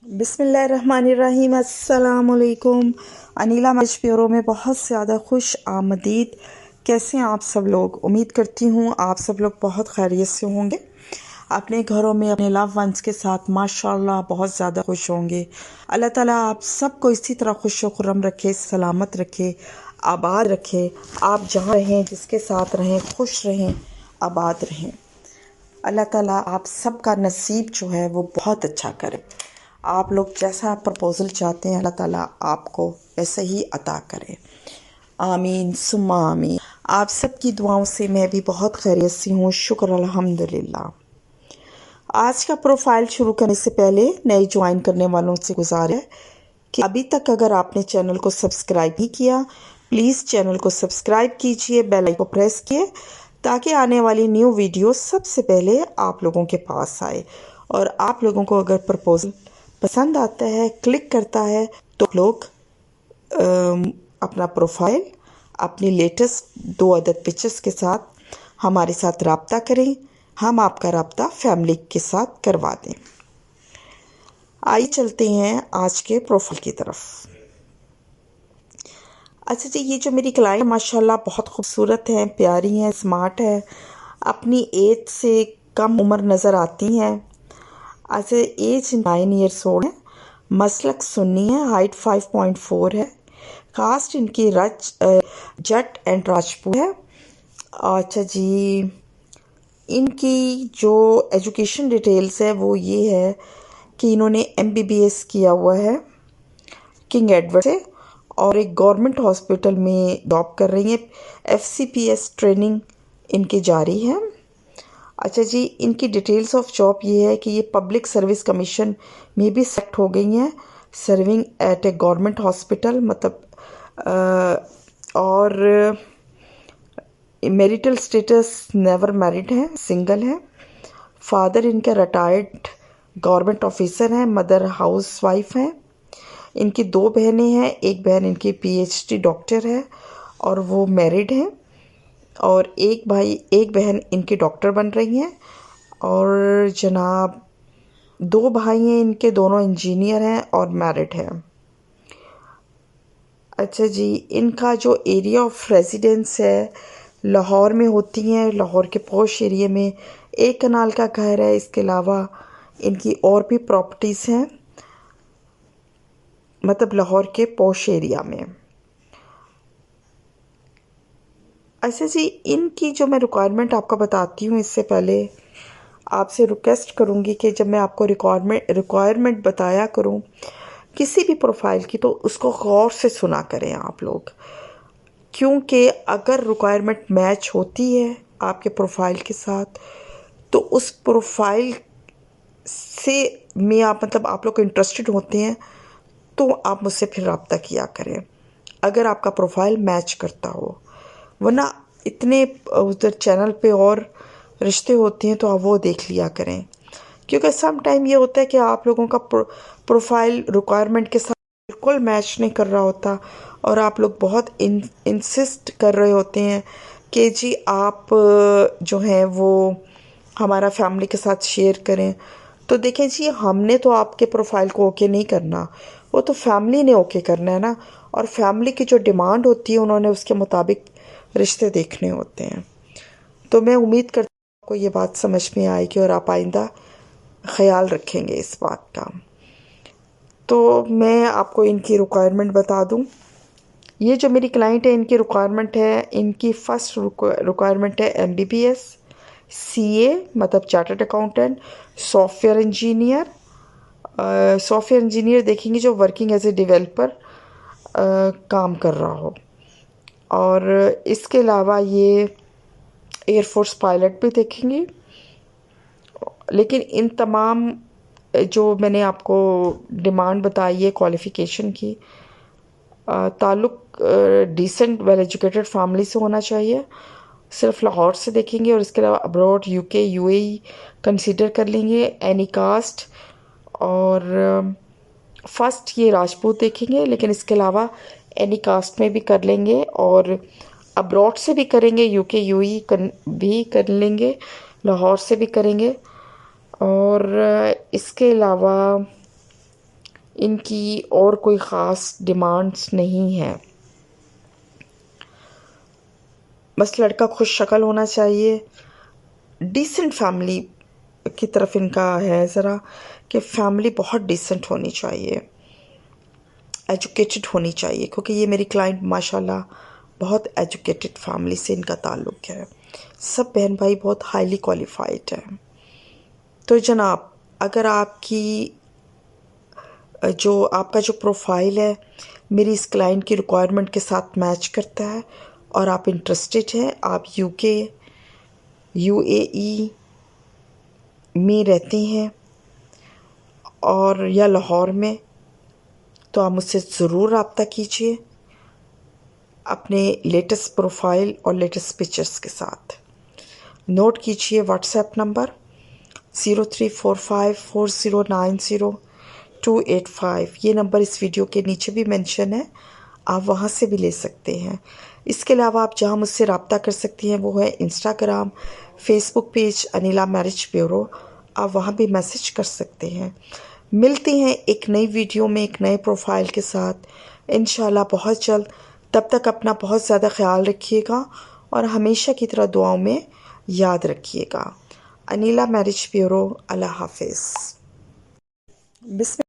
बिस्मिल्लाहिर्रहमानिर्रहीम। अस्सलामुअलैकुम। Anila match bureau में बहुत ज़्यादा खुश आमदीद। कैसे हैं आप सब लोग? उम्मीद करती हूँ आप सब लोग बहुत खैरियत से होंगे, अपने घरों में अपने लव वंस के साथ माशाल्लाह बहुत ज़्यादा खुश होंगे। अल्लाह ताला आप सबको इसी तरह खुश खुर्रम रखे, सलामत रखे, आबाद रखे। आप जहाँ रहें, जिसके साथ रहें, खुश रहें, आबाद रहें। अल्लाह ताला आप सबका नसीब जो है वो बहुत अच्छा करे। आप लोग जैसा प्रपोज़ल चाहते हैं अल्लाह ताला आपको ऐसे ही अता करे। आमीन सुम्मा आमीन। आप सबकी दुआओं से मैं भी बहुत खैरियत से हूँ, शुक्र अल्हम्दुलिल्लाह। आज का प्रोफाइल शुरू करने से पहले नए ज्वाइन करने वालों से गुजारिश है कि अभी तक अगर आपने चैनल को सब्सक्राइब नहीं किया, प्लीज़ चैनल को सब्सक्राइब कीजिए, बेल आइकन को प्रेस किए ताकि आने वाली न्यू वीडियो सबसे पहले आप लोगों के पास आए। और आप लोगों को अगर प्रपोजल पसंद आता है, क्लिक करता है, तो लोग अपना प्रोफाइल अपनी लेटेस्ट 2 अदद पिक्चर्स के साथ हमारे साथ रब्ता करें। हम आपका रब्ता फैमिली के साथ करवा दें। आइए चलते हैं आज के प्रोफाइल की तरफ। अच्छा जी, ये जो मेरी क्लाइंट माशाल्लाह बहुत खूबसूरत हैं, प्यारी हैं, स्मार्ट है, अपनी एज से कम उम्र नज़र आती हैं। अच्छा, एज 9 ईयर्स ओल्ड है, मसलक सुन्नी है, हाइट 5.4 है, कास्ट इनकी जट एंड राजपूत है। अच्छा जी, इनकी जो एजुकेशन डिटेल्स है वो ये है कि इन्होंने MBBS किया हुआ है किंग एडवर्ड से और एक गवर्नमेंट हॉस्पिटल में जॉब कर रही हैं। FCPS ट्रेनिंग इनकी जारी है। अच्छा जी, इनकी डिटेल्स ऑफ जॉब ये है कि ये पब्लिक सर्विस कमीशन में भी सेलेक्ट हो गई हैं, सर्विंग एट ए गवर्नमेंट हॉस्पिटल, मतलब और मैरिटल स्टेटस नेवर मैरिड है, सिंगल है। फादर इनके रिटायर्ड गवर्नमेंट ऑफिसर हैं, मदर हाउस वाइफ हैं। इनकी 2 बहनें हैं, एक बहन इनकी PhD डॉक्टर है और वो मैरिड हैं, और एक बहन इनकी डॉक्टर बन रही हैं। और जनाब 2 भाई हैं इनके, दोनों इंजीनियर हैं और मैरिड हैं। अच्छा जी, इनका जो एरिया ऑफ रेजिडेंस है लाहौर में होती हैं, लाहौर के पॉश एरिया में। 1 कनाल का घर है। इसके अलावा इनकी और भी प्रॉपर्टीज़ हैं, मतलब लाहौर के पॉश एरिया में। अच्छा जी, इनकी जो मैं रिक्वायरमेंट आपको बताती हूँ, इससे पहले आपसे रिक्वेस्ट करूँगी कि जब मैं आपको रिक्वायरमेंट बताया करूँ किसी भी प्रोफाइल की, तो उसको गौर से सुना करें आप लोग, क्योंकि अगर रिक्वायरमेंट मैच होती है आपके प्रोफाइल के साथ तो उस प्रोफाइल से में आप मतलब आप लोग इंटरेस्टेड होते हैं तो आप मुझसे फिर रब्ता किया करें अगर आपका प्रोफाइल मैच करता हो। वरना इतने उधर चैनल पे और रिश्ते होते हैं तो आप वो देख लिया करें, क्योंकि सम टाइम ये होता है कि आप लोगों का प्रोफाइल रिक्वायरमेंट के साथ बिल्कुल मैच नहीं कर रहा होता और आप लोग बहुत इंसिस्ट कर रहे होते हैं कि जी आप जो हैं वो हमारा फैमिली के साथ शेयर करें। तो देखें जी, हमने तो आपके प्रोफाइल को ओके नहीं करना, वो तो फैमिली ने ओके करना है ना, और फैमिली की जो डिमांड होती है उन्होंने उसके मुताबिक रिश्ते देखने होते हैं। तो मैं उम्मीद करती हूँ आपको ये बात समझ में आएगी और आप आइंदा ख्याल रखेंगे इस बात का। तो मैं आपको इनकी रिक्वायरमेंट बता दूं। ये जो मेरी क्लाइंट है, इनकी रिक्वायरमेंट है, इनकी फर्स्ट रिक्वायरमेंट है MBBS, CA मतलब chartered accountant, software engineer. Software engineer देखेंगे जो वर्किंग एज ए डेवलपर काम कर रहा हो, और इसके अलावा ये एयरफोर्स पायलट भी देखेंगे। लेकिन इन तमाम जो मैंने आपको डिमांड बताई है क्वालिफ़िकेशन की, ताल्लुक डिसेंट वेल एजुकेटेड फैमिली से होना चाहिए, सिर्फ लाहौर से देखेंगे, और इसके अलावा अब्रॉड UK UAE कंसीडर कर लेंगे, एनी कास्ट, और फर्स्ट ये राजपूत देखेंगे, लेकिन इसके अलावा एनी कास्ट में भी कर लेंगे, और अब्रॉड से भी करेंगे, UK UAE भी कर लेंगे, लाहौर से भी करेंगे। और इसके अलावा इनकी और कोई ख़ास डिमांड्स नहीं है। बस लड़का खुश शक्ल होना चाहिए, डिसेंट फैमिली की तरफ इनका है ज़रा कि फैमिली बहुत डिसेंट होनी चाहिए, एजुकेटेड होनी चाहिए, क्योंकि ये मेरी क्लाइंट माशाल्लाह बहुत एजुकेटेड फैमिली से इनका ताल्लुक़ है। सब बहन भाई बहुत हाईली क्वालिफाइड हैं। तो जनाब, अगर आपका जो प्रोफाइल है मेरी इस क्लाइंट की रिक्वायरमेंट के साथ मैच करता है और आप इंटरेस्टेड हैं, आप यूके यूएई में रहते हैं और या लाहौर में, तो आप मुझसे ज़रूर रब्ता कीजिए अपने लेटेस्ट प्रोफाइल और लेटेस्ट पिक्चर्स के साथ। नोट कीजिए व्हाट्सएप नंबर 03454090 ये नंबर इस वीडियो के नीचे भी मेंशन है, आप वहाँ से भी ले सकते हैं। इसके अलावा आप जहाँ मुझसे रब्ता कर सकती हैं वो है Instagram, Facebook page Anila marriage bureau, आप वहाँ भी मैसेज कर सकते हैं। मिलते हैं एक नई वीडियो में एक नए प्रोफाइल के साथ इंशाल्लाह बहुत जल्द। तब तक अपना बहुत ज़्यादा ख्याल रखिएगा और हमेशा की तरह दुआओं में याद रखिएगा। अनिला मैरिज ब्यूरो, अल्लाह हाफिज़। बिस्मिल्लाह।